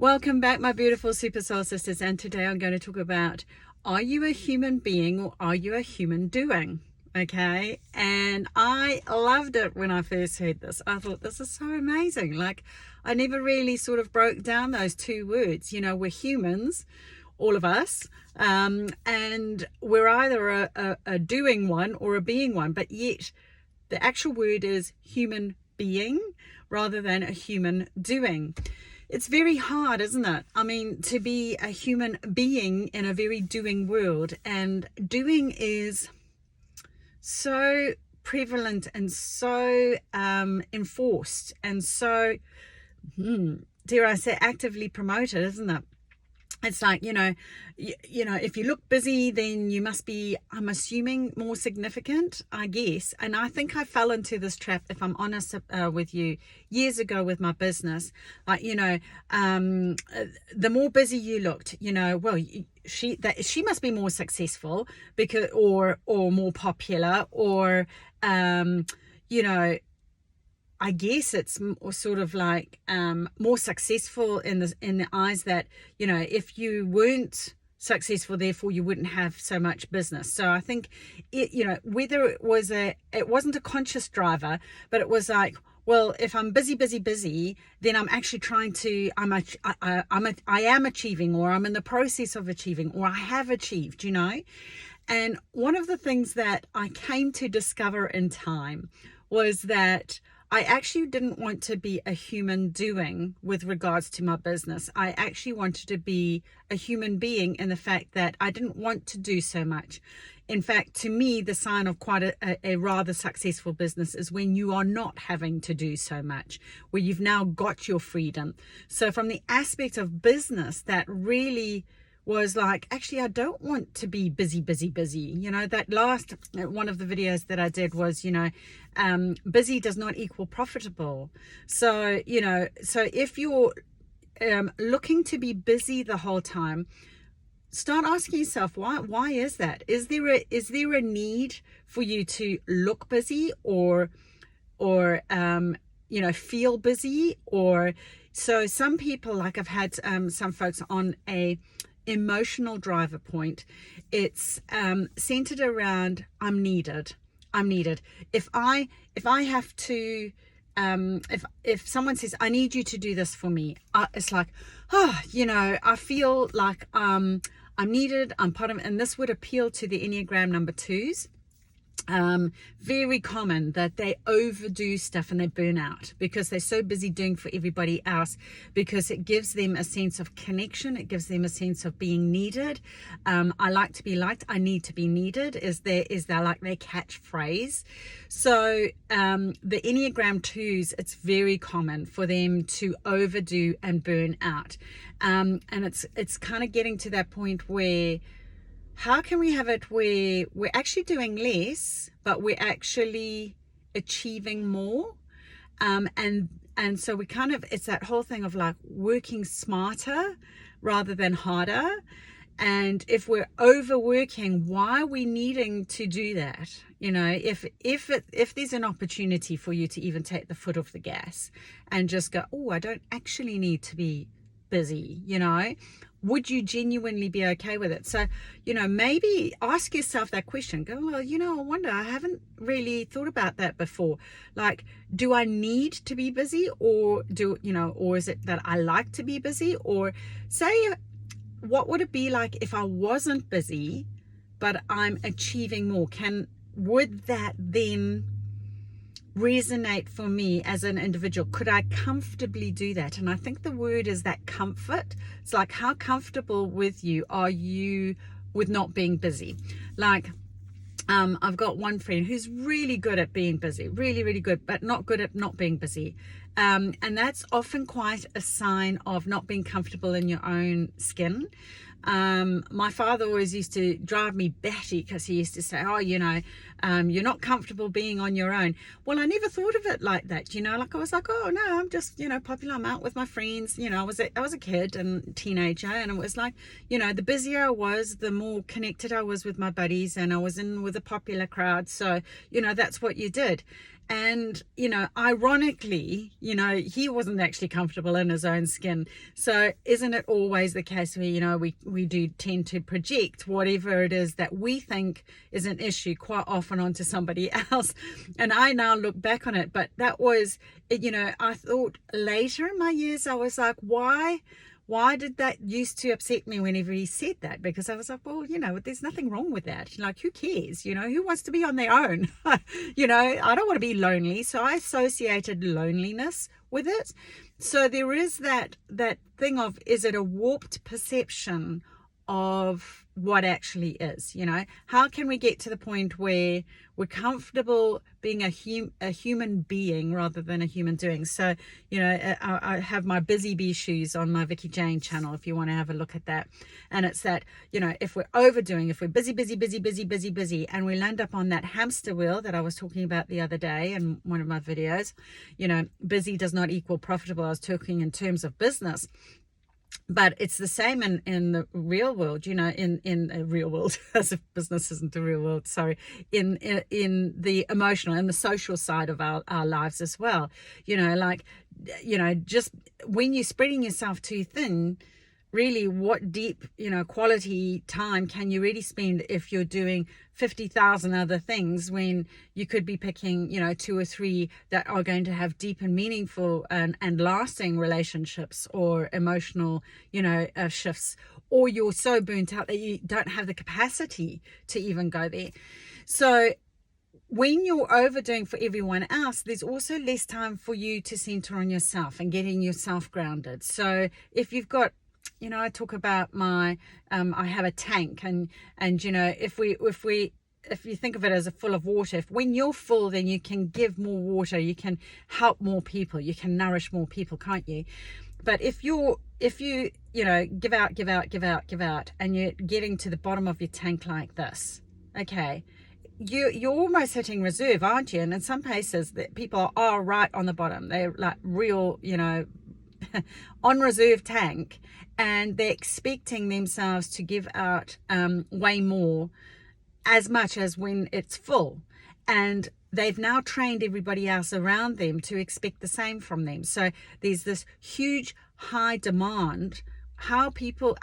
Welcome back, my beautiful super soul sisters, and today I'm going to talk about, are you a human being or are you a human doing? Okay, and I loved it when I first heard this. I thought, this is so amazing. Like, I never really sort of broke down those two words. You know, we're humans, all of us, and we're either a doing one or a being one, but yet the actual word is human being rather than a human doing. It's very hard, isn't it? I mean, to be a human being in a very doing world, and doing is so prevalent and so enforced and so, dare I say, actively promoted, isn't it? It's like, you know, if you look busy, then you must be, I'm assuming, more significant, I guess. And I think I fell into this trap, if I'm honest with you, years ago with my business. Like, the more busy you looked, well, she must be more successful because, or more popular, or, I guess it's sort of like more successful in the eyes that, if you weren't successful, therefore you wouldn't have so much business. So I think whether it wasn't a conscious driver, but it was like, well, if I'm busy, then I'm actually trying to, I am achieving, or I'm in the process of achieving, or I have achieved, And one of the things that I came to discover in time was that I actually didn't want to be a human doing with regards to my business. I actually wanted to be a human being in the fact that I didn't want to do so much. In fact, to me, the sign of quite a rather successful business is when you are not having to do so much, where you've now got your freedom. So from the aspect of business, that really was like, actually, I don't want to be busy. That last one of the videos that I did was, busy does not equal profitable. So, so if you're looking to be busy the whole time, start asking yourself, why is that? Is there a need for you to look busy or feel busy? Or so some people, like I've had some folks on a emotional driver point. It's centered around I'm needed. If I have to, if someone says I need you to do this for me, it's like, I feel like I'm needed, I'm part of it. And this would appeal to the Enneagram number 2s. Very common that they overdo stuff and they burn out because they're so busy doing for everybody else, because it gives them a sense of connection. It gives them a sense of being needed. I like to be liked. I need to be needed is their catchphrase. So the Enneagram 2s, it's very common for them to overdo and burn out. And it's kind of getting to that point where, how can we have it where we're actually doing less, but we're actually achieving more? And so we kind of, it's that whole thing of like working smarter rather than harder. And if we're overworking, why are we needing to do that? If there's an opportunity for you to even take the foot off the gas and just go, oh, I don't actually need to be busy, would you genuinely be okay with it? So, maybe ask yourself that question. Go, well, I wonder, I haven't really thought about that before. Like, do I need to be busy, or or is it that I like to be busy? Or say, what would it be like if I wasn't busy, but I'm achieving more? Would that then resonate for me as an individual? Could I comfortably do that? And I think the word is that comfort. It's like, how comfortable with you are you with not being busy? Like, I've got one friend who's really good at being busy, really good, but not good at not being busy. And that's often quite a sign of not being comfortable in your own skin. My father always used to drive me batty because he used to say, oh, you're not comfortable being on your own. Well, I never thought of it like that, like I was like, oh no, I'm just, popular. I'm out with my friends. I was a kid and teenager, and it was like, the busier I was, the more connected I was with my buddies, and I was in with a popular crowd. So, that's what you did. And, ironically, he wasn't actually comfortable in his own skin. So isn't it always the case where, we do tend to project whatever it is that we think is an issue quite often onto somebody else? And I now look back on it, but that was, I thought later in my years, I was like, why did that used to upset me whenever he said that? Because I was like, well, there's nothing wrong with that. Like, who cares? Who wants to be on their own? I don't want to be lonely. So I associated loneliness with it. So there is that thing of, is it a warped perception of what actually is? How can we get to the point where we're comfortable being a human being rather than a human doing? So I have my busy bee shoes on my VICKI JANE channel if you want to have a look at that. And it's that, if we're overdoing, if we're busy, and we land up on that hamster wheel that I was talking about the other day in one of my videos, busy does not equal profitable. I was talking in terms of business. But it's the same in the real world, in a real world, as if business isn't the real world, sorry, in the emotional and the social side of our lives as well. Just when you're spreading yourself too thin, really what deep, quality time can you really spend if you're doing 50,000 other things when you could be picking, 2 or 3 that are going to have deep and meaningful and lasting relationships or emotional, shifts, or you're so burnt out that you don't have the capacity to even go there. So when you're overdoing for everyone else, there's also less time for you to center on yourself and getting yourself grounded. So if you've got, I talk about my, I have a tank, and if you think of it as a full of water, when you're full, then you can give more water, you can help more people, you can nourish more people, can't you? But if you give out, and you're getting to the bottom of your tank like this, okay, you're almost hitting reserve, aren't you? And in some places, that people are right on the bottom. They're like real, on reserve tank, and they're expecting themselves to give out way more, as much as when it's full, and they've now trained everybody else around them to expect the same from them. So there's this huge high demand. How people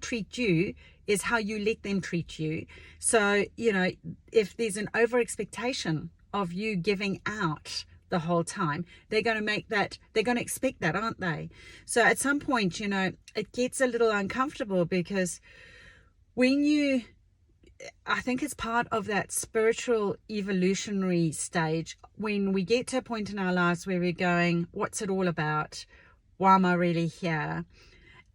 treat you is how you let them treat you. So if there's an over expectation of you giving out the whole time, they're going to expect that, aren't they? So at some point, it gets a little uncomfortable, because I think it's part of that spiritual evolutionary stage, when we get to a point in our lives where we're going, what's it all about? Why am I really here?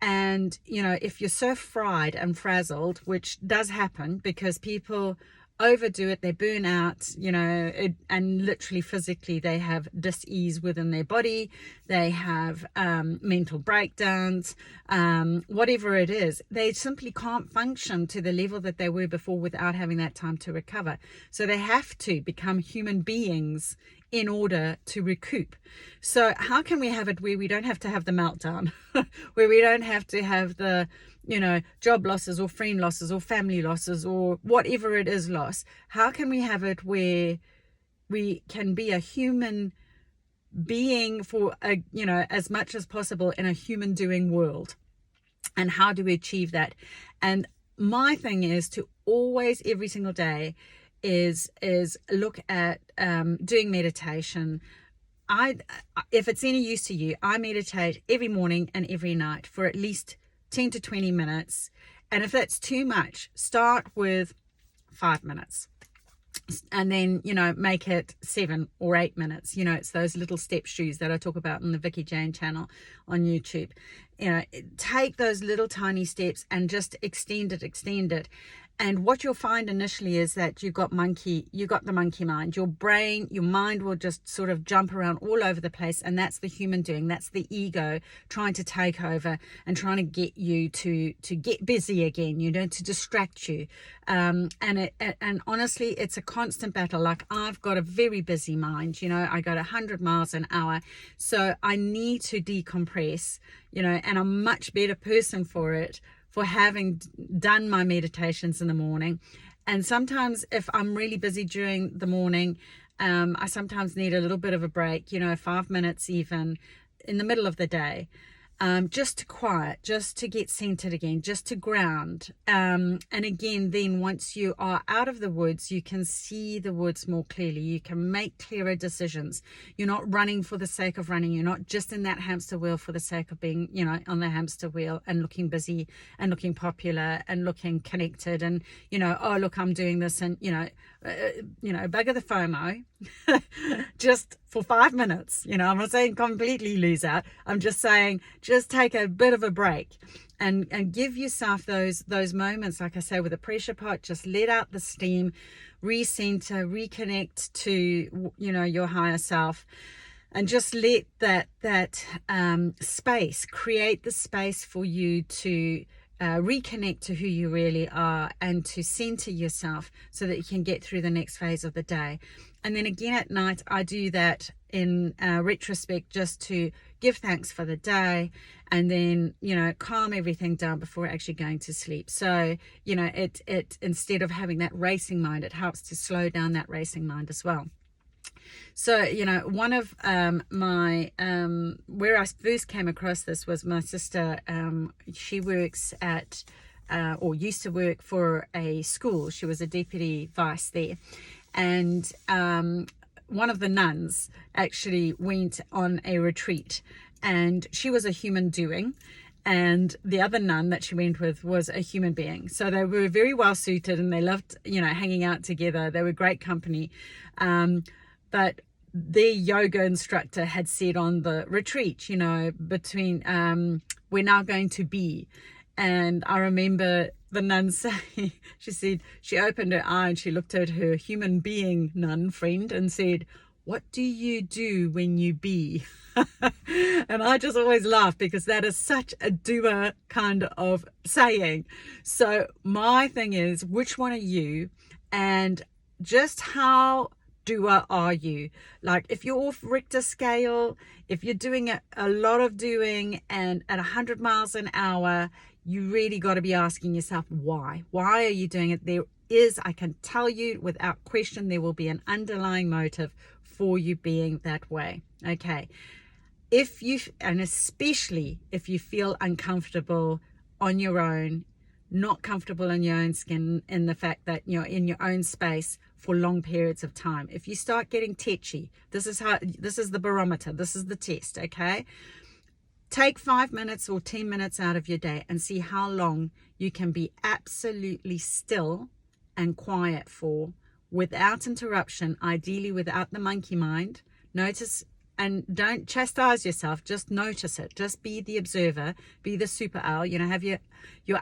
And if you're so fried and frazzled, which does happen because people overdo it, they burn out, and literally physically they have dis-ease within their body, they have mental breakdowns, whatever it is, they simply can't function to the level that they were before without having that time to recover. So they have to become human beings in order to recoup. So how can we have it where we don't have to have the meltdown, where we don't have to have the job losses or friend losses or family losses or whatever it is loss? How can we have it where we can be a human being for as much as possible in a human doing world? And how do we achieve that? And my thing is to always, every single day, is look at doing meditation. If it's any use to you, I meditate every morning and every night for at least 10 to 20 minutes. And if that's too much, start with 5 minutes, and then make it 7 or 8 minutes. It's those little step shoes that I talk about on the VICKI JANE channel on YouTube. Take those little tiny steps and just extend it. And what you'll find initially is that you got the monkey mind. Your brain, your mind will just sort of jump around all over the place. And that's the human doing. That's the ego trying to take over and trying to get you to get busy again, to distract you. And honestly, it's a constant battle. Like, I've got a very busy mind. I got 100 miles an hour. So I need to decompress, and I'm a much better person for it, for having done my meditations in the morning. And sometimes if I'm really busy during the morning, I sometimes need a little bit of a break, 5 minutes even in the middle of the day, just to quiet, just to get centered again, just to ground. And again, then once you are out of the woods, you can see the woods more clearly. You can make clearer decisions. You're not running for the sake of running. You're not just in that hamster wheel for the sake of being, on the hamster wheel and looking busy and looking popular and looking connected and, oh, look, I'm doing this. And, bugger the FOMO just for 5 minutes. I'm not saying completely lose out. I'm just saying just take a bit of a break and give yourself those moments, like I say, with a pressure pot. Just let out the steam, recenter, reconnect to your higher self, and just let that space create the space for you to reconnect to who you really are and to center yourself so that you can get through the next phase of the day. And then again at night, I do that in retrospect, just to give thanks for the day and then, calm everything down before actually going to sleep. So, it instead of having that racing mind, it helps to slow down that racing mind as well. So, one of my, where I first came across this was my sister. She works at, or used to work for a school. She was a deputy vice there. And one of the nuns actually went on a retreat, and she was a human doing. And the other nun that she went with was a human being. So they were very well suited, and they loved, hanging out together. They were great company. But their yoga instructor had said on the retreat, between, we're now going to be. And I remember the nun saying, she said, she opened her eye and she looked at her human being nun friend and said, "What do you do when you be?" And I just always laugh because that is such a doer kind of saying. So my thing is, which one are you? And just how doer are you? Like, if you're off Richter scale, if you're doing a lot of doing and at 100 miles an hour, you really got to be asking yourself why. Why are you doing it? There is, I can tell you without question, there will be an underlying motive for you being that way. Okay. And especially if you feel uncomfortable on your own, not comfortable in your own skin, in the fact that you're in your own space for long periods of time. If you start getting tetchy, this is the barometer, this is the test, okay? Take 5 minutes or 10 minutes out of your day and see how long you can be absolutely still and quiet for, without interruption, ideally without the monkey mind. Notice, and don't chastise yourself, just notice it. Just be the observer, be the super owl. Have your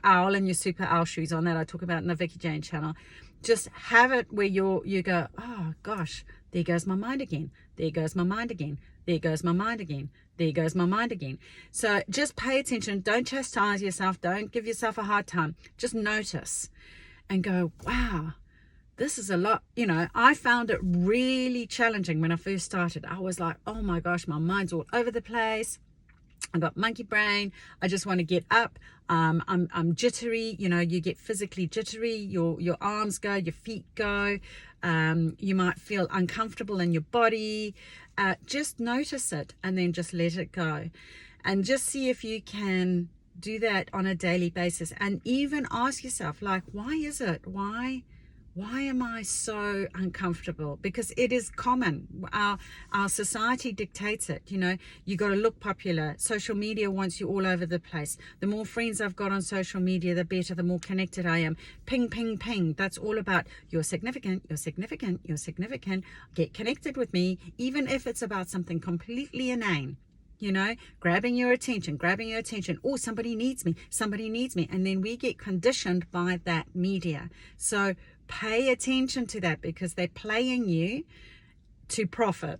owl and your super owl shoes on, that I talk about in the VICKI JANE channel. Just have it where you go, oh gosh, there goes my mind again. There goes my mind again. There goes my mind again. There goes my mind again. So just pay attention. Don't chastise yourself. Don't give yourself a hard time. Just notice and go, wow, this is a lot. I found it really challenging when I first started. I was like, oh my gosh, my mind's all over the place. I got monkey brain. I just want to get up. I'm jittery. You get physically jittery. Your arms go, your feet go. You might feel uncomfortable in your body. Just notice it and then just let it go. And just see if you can do that on a daily basis. And even ask yourself, like, why is it? Why am I so uncomfortable? Because it is common. Our society dictates it. You got to look popular. Social media wants you all over the place. The more friends I've got on social media, the better, the more connected I am. Ping, ping, ping. That's all about you're significant, you're significant, you're significant. Get connected with me, even if it's about something completely inane. Grabbing your attention. Oh, somebody needs me. And then we get conditioned by that media. So pay attention to that, because they're playing you to profit.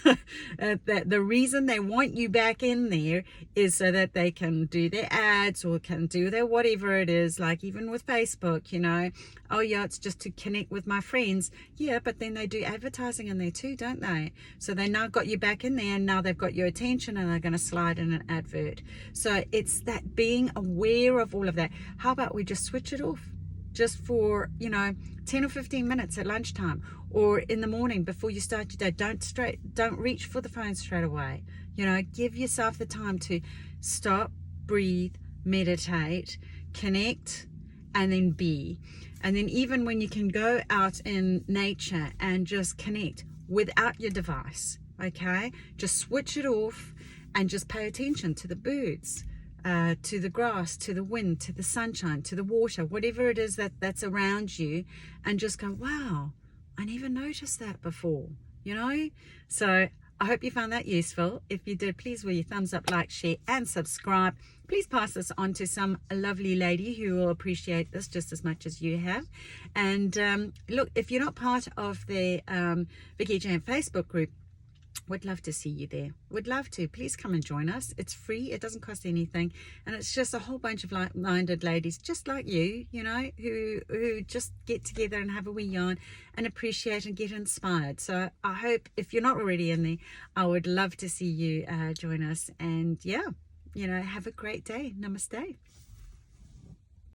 The reason they want you back in there is so that they can do their ads or can do their whatever it is, like even with Facebook, oh yeah, it's just to connect with my friends. Yeah, but then they do advertising in there too, don't they? So they now got you back in there, and now they've got your attention, and they're going to slide in an advert. So it's that being aware of all of that. How about we just switch it off? just for, you know, 10 or 15 minutes at lunchtime, or in the morning before you start your day. Don't reach for the phone straight away. You know, give yourself the time to stop, breathe, meditate, connect, and then be. And then even when you can go out in nature and just connect without your device, okay, just switch it off and just pay attention to the birds, to the grass, to the wind, to the sunshine, to the water, whatever it is that's around you, and just go, wow, I never noticed that before, you know. So I hope you found that useful. If you did, please will you thumbs up, like, share, and subscribe. Please pass this on to some lovely lady who will appreciate this just as much as you have. And look, if you're not part of the VICKI JANE Facebook group, would love to see you there. Would love to. Please come and join us. It's free. It doesn't cost anything. And it's just a whole bunch of like-minded ladies just like you, you know, who just get together and have a wee yarn and appreciate and get inspired. So I hope, if you're not already in there, I would love to see you join us. And yeah, you know, have a great day. Namaste.